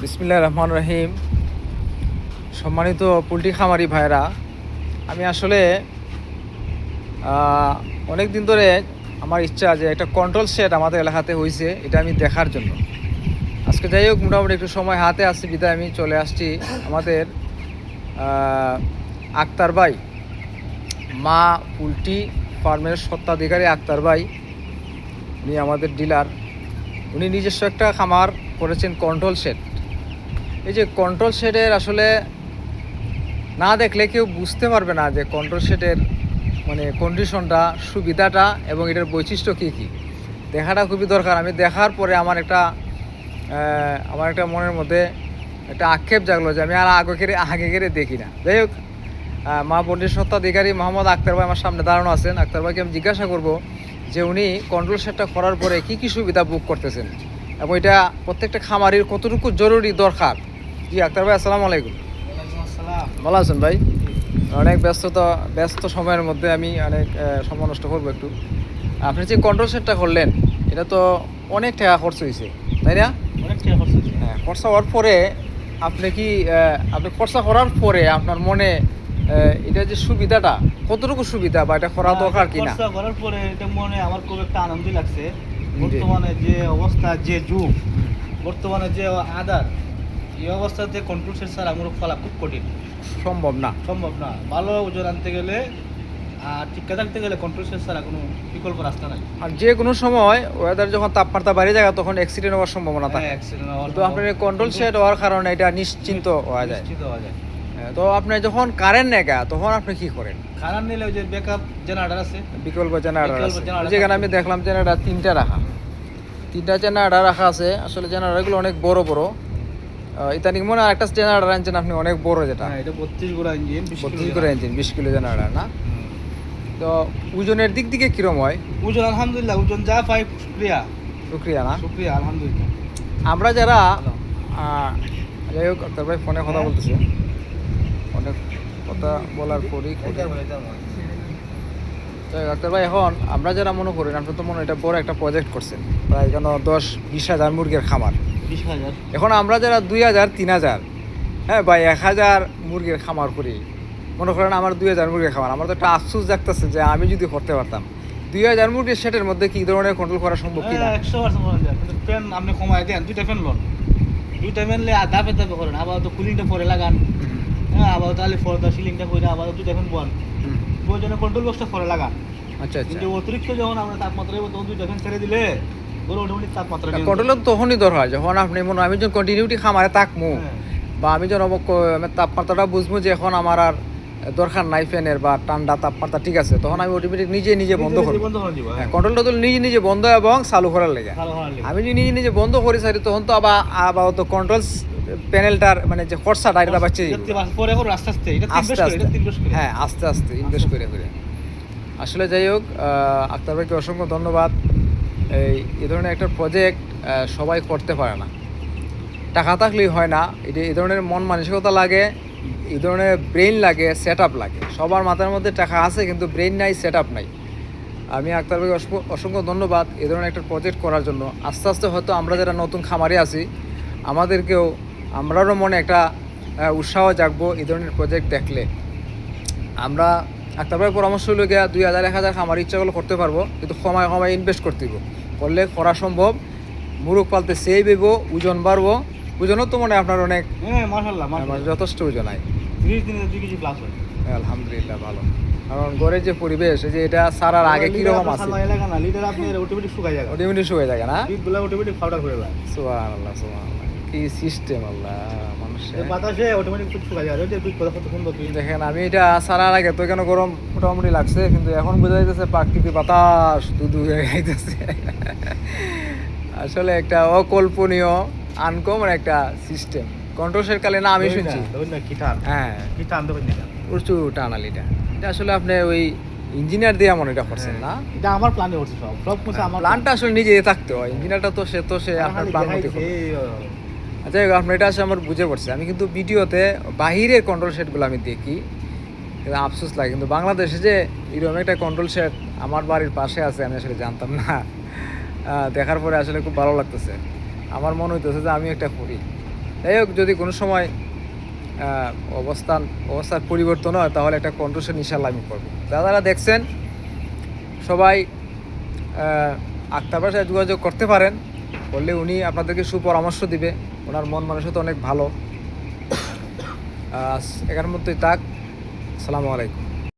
বিসমিল্লাহির রহমানির রহিম। সম্মানিত পোলট্রি খামারি ভাইরা, আমি আসলে অনেক দিন ধরে আমার ইচ্ছা যে একটা কন্ট্রোল শেড আমাদের এলাকাতে হয়েছে, এটা আমি দেখার জন্য। আজকে যাই হোক, মোটামুটি একটু সময় হাতে আসছি বিদায় আমি চলে আসছি আমাদের আক্তার ভাই, মা পোলট্রি ফার্মের স্বত্বাধিকারী আক্তার ভাই। উনি আমাদের ডিলার, উনি নিজস্ব একটা খামার করেছেন কন্ট্রোল শেড। এই যে কন্ট্রোল শেডের আসলে না দেখলে কেউ বুঝতে পারবে না যে কন্ট্রোল শেডের মানে কন্ডিশনটা, সুবিধাটা এবং এটার বৈশিষ্ট্য কী কী, দেখাটা খুবই দরকার। আমি দেখার পরে আমার একটা মনের মধ্যে একটা আক্ষেপ জাগলো যে আমি আর আগে গেড়ে দেখি না। যাই হোক, মা বোনের স্বত্বাধিকারী মোহাম্মদ আক্তার ভাই আমার সামনে দাঁড়ানো আছেন। আক্তার ভাইকে আমি জিজ্ঞাসা করব যে উনি কন্ট্রোল শেডটা করার পরে কী কী সুবিধা ভোগ করতেছেন এবং এটা প্রত্যেকটা খামারির কতটুকু জরুরি দরকার। জি আক্তার ভাই, আসসালামু আলাইকুম। ভালো আছেন ভাই? অনেক ব্যস্ত সময়ের মধ্যে আমি অনেক সময় নষ্ট করবো একটু। আপনি যে কন্ট্রোল সেটটা করলেন, এটা তো অনেক টাকা খরচ হয়েছে, তাই না? অনেক টাকা খরচ হয়েছে। হ্যাঁ, খরচা হওয়ার পরে আপনি খরচা করার পরে আপনার মনে এটা যে সুবিধাটা, কতটুকু সুবিধা বা এটা করা দরকার কিনা? খরচা করার পরে এটা মনে আমার খুব একটা আনন্দই লাগছে। বর্তমানে যে অবস্থা, যে যুগ, বর্তমানে যে আদার, এই অবস্থাতে কন্ট্রোল সেট ছাড়া আমার ফলা খুব কঠিন, সম্ভব না। ভালো ওজন আনতে গেলে আর টিকা থাকতে গেলে কন্ট্রোল সেট ছাড়া কোনো বিকল্প রাস্তা নাই। আর যে কোনো সময় ওয়েদার যখন তাপমাত্রা বাড়ে যায় তখন অ্যাক্সিডেন্ট হওয়ার সম্ভাবনা থাকে। তো আপনার কন্ট্রোল সেট হওয়ার কারণে এটা নিশ্চিন্ত হওয়া যায়। তো আপনি যখন কারেন্ট নেগা তখন আপনি কি করেন? কারেন্ট নিলে ওই যে ব্যাকআপ জেনারেটর আছে, বিকল্প জেনারেটর আছে। যেখানে আমি দেখলাম জেনারেটর তিনটা জেনারেটর রাখা আছে। আসলে জেনারেটরগুলো অনেক বড় বড়। ইদানিং মনে হয় একটা জেনারেটর আনছেন আপনি অনেক বড়, যেটা এটা 32 গোড়া ইঞ্জিন, 32 করে ইঞ্জিন, 20 কিলো জেনারেটর না? তো ওজনের দিক থেকে কিরম হয়? ওজন আলহামদুলিল্লাহ, ওজন যা পাই শুক্রিয়া না? শুক্রিয়া আলহামদুলিল্লাহ। আমরা যারা যাই হোক, তারপরে ফোনে কথা বলতেছে, অনেক কথা বলার পরই ডাক্তার ভাই, এখন আমরা যারা মনে করেন, আপনি তো মনে এটা বড় একটা প্রজেক্ট করছেন, প্রায় যেন 10-20 হাজার মুরগির খামার। 20,000। এখন আমরা যারা 2,000, 3,000, হ্যাঁ বা 1,000 মুরগির খামার করি, মনে করেন আমার 2,000 মুরগির খামার, আমার তো একটা আফসোস জাগতেছে যে আমি যদি করতে পারতাম 2,000 মুরগির সেটের মধ্যে কি ধরনের কন্ট্রোল করা সম্ভব কিনা? 100% করা যায়, কিন্তু ফ্যান আপনি কমায় দেন, দুইটা ফ্যান লোন, দুইটা ফ্যান লে ধাপে ধাপে করেন, আবার তো কুলিংটা পরে লাগান, হ্যাঁ, আবার তাহলে ফরদা সিলিংটা করে আবার দুইটা ফ্যান বল, ওই জন্য কন্ট্রোল বক্সটা পরে লাগান। আচ্ছা, কিন্তু অতিরিক্ত যখন আমরা তাপমাত্রা তখন দুইটা ফ্যান ছেড়ে দিলে ওর অটোমেটিক তাপমাত্রা কন্ট্রোল তখনই দরকার যখন আপনি আমি যখন কন্টিনিউটি খামারে থাকবো, বা আমি যখন তাপমাত্রাটা বুঝবো যে এখন আমার আর দরকার নাই ফ্যানের বা ঠান্ডা তাপমাত্রা ঠিক আছে, তখন আমি অটোমেটিক নিজে বন্ধ করি। কন্ট্রোলটা তো নিজে বন্ধ এবং চালু করার লেগে। আমি যদি নিজে বন্ধ করি সারি, তখন তো আবার তো কন্ট্রোল প্যানেলটার মানে যে খরচাটা এটা বাড়ছে আস্তে আস্তে ইনভেস্ট করে। আসলে যাই হোক, আক্তার ভাইকে অসংখ্য ধন্যবাদ। এই ধরনের একটা প্রজেক্ট সবাই করতে পারে না, টাকা থাকলেই হয় না। এই ধরনের মন মানসিকতা লাগে, এই ধরনের ব্রেইন লাগে, সেট আপ লাগে। সবার মাথার মধ্যে টাকা আছে কিন্তু ব্রেইন নাই, সেট আপ নাই। আমি আক্তার ভাইকে অসংখ্য ধন্যবাদ এই ধরনের একটা প্রজেক্ট করার জন্য। আস্তে আস্তে হয়তো আমরা যারা নতুন খামারে আছি, আমরাও মনে একটা উৎসাহ জাগবো এই ধরনের প্রজেক্ট দেখলে। আমরা আক্তার ভাইয়ের পরামর্শ হলো গিয়া 2,000, 1,000 খামার ইচ্ছাগুলো করতে পারবো, কিন্তু সময় ইনভেস্ট করতে হইব। করলে করা সম্ভব। মুরগ পালতে সেই বেব, ওজন বাড়বো। ওজনও তো মনে হয় আপনার অনেক, যথেষ্ট ওজন হয়। আলহামদুলিল্লাহ, ভালো। কারণ ঘরের যে পরিবেশ, যে এটা সারার আগে কিরকম আছে, অটোমেটিক শুকাই যায় না? সুবহানাল্লাহ, কি সিস্টেম আল্লাহ মানুষের। দেখেন, আমি এটা সারার আগে তো কেন গরম মোটামুটি লাগছে, কিন্তু এখন বোঝা যাইতেছে প্রাকৃতিক বাতাস দুধু হয়ে যাইতেছে। আসলে একটা অকল্পনীয়, আনকমন একটা সিস্টেম। কন্ট্রোল শেড কালে না আমি শুনছি, হ্যাঁ, প্রচুর টানালিটা। এটা আসলে আপনি ওই ইঞ্জিনিয়ার দিয়ে মনে এটা করছেন না? এটা আমার প্ল্যানে হচ্ছে, সব কিছু আমার প্ল্যানটা আসলে নিজে থাকতে হয়। ইঞ্জিনিয়ারটা তো সে আপনার প্ল্যান মতো করে। আচ্ছা, আপনার এটা আসলে আমার বুঝে পড়ছে। আমি কিন্তু ভিডিওতে বাহিরের কন্ট্রোল শেডগুলো আমি দেখি, কিন্তু আফসোস লাগে। কিন্তু বাংলাদেশে যে এরকম একটা কন্ট্রোল শেড আমার বাড়ির পাশে আছে, আমি আসলে জানতাম না। দেখার পরে আসলে খুব ভালো লাগতেছে। আমার মনে হইতেছে যে আমি একটা করি। যাই হোক, যদি কোনো সময় অবস্থার পরিবর্তন হয় তাহলে একটা কন্ট্রোল সেট ইনশাল্লাহ আমি করবো। যারা দেখছেন সবাই আক্তার ভাইয়ের সাথে যোগাযোগ করতে পারেন, বললে উনি আপনাদেরকে সুপরামর্শ দিবে। ওনার মন মানসিকতা অনেক ভালো। এখানের মধ্যেই থাক। আসসালামু আলাইকুম।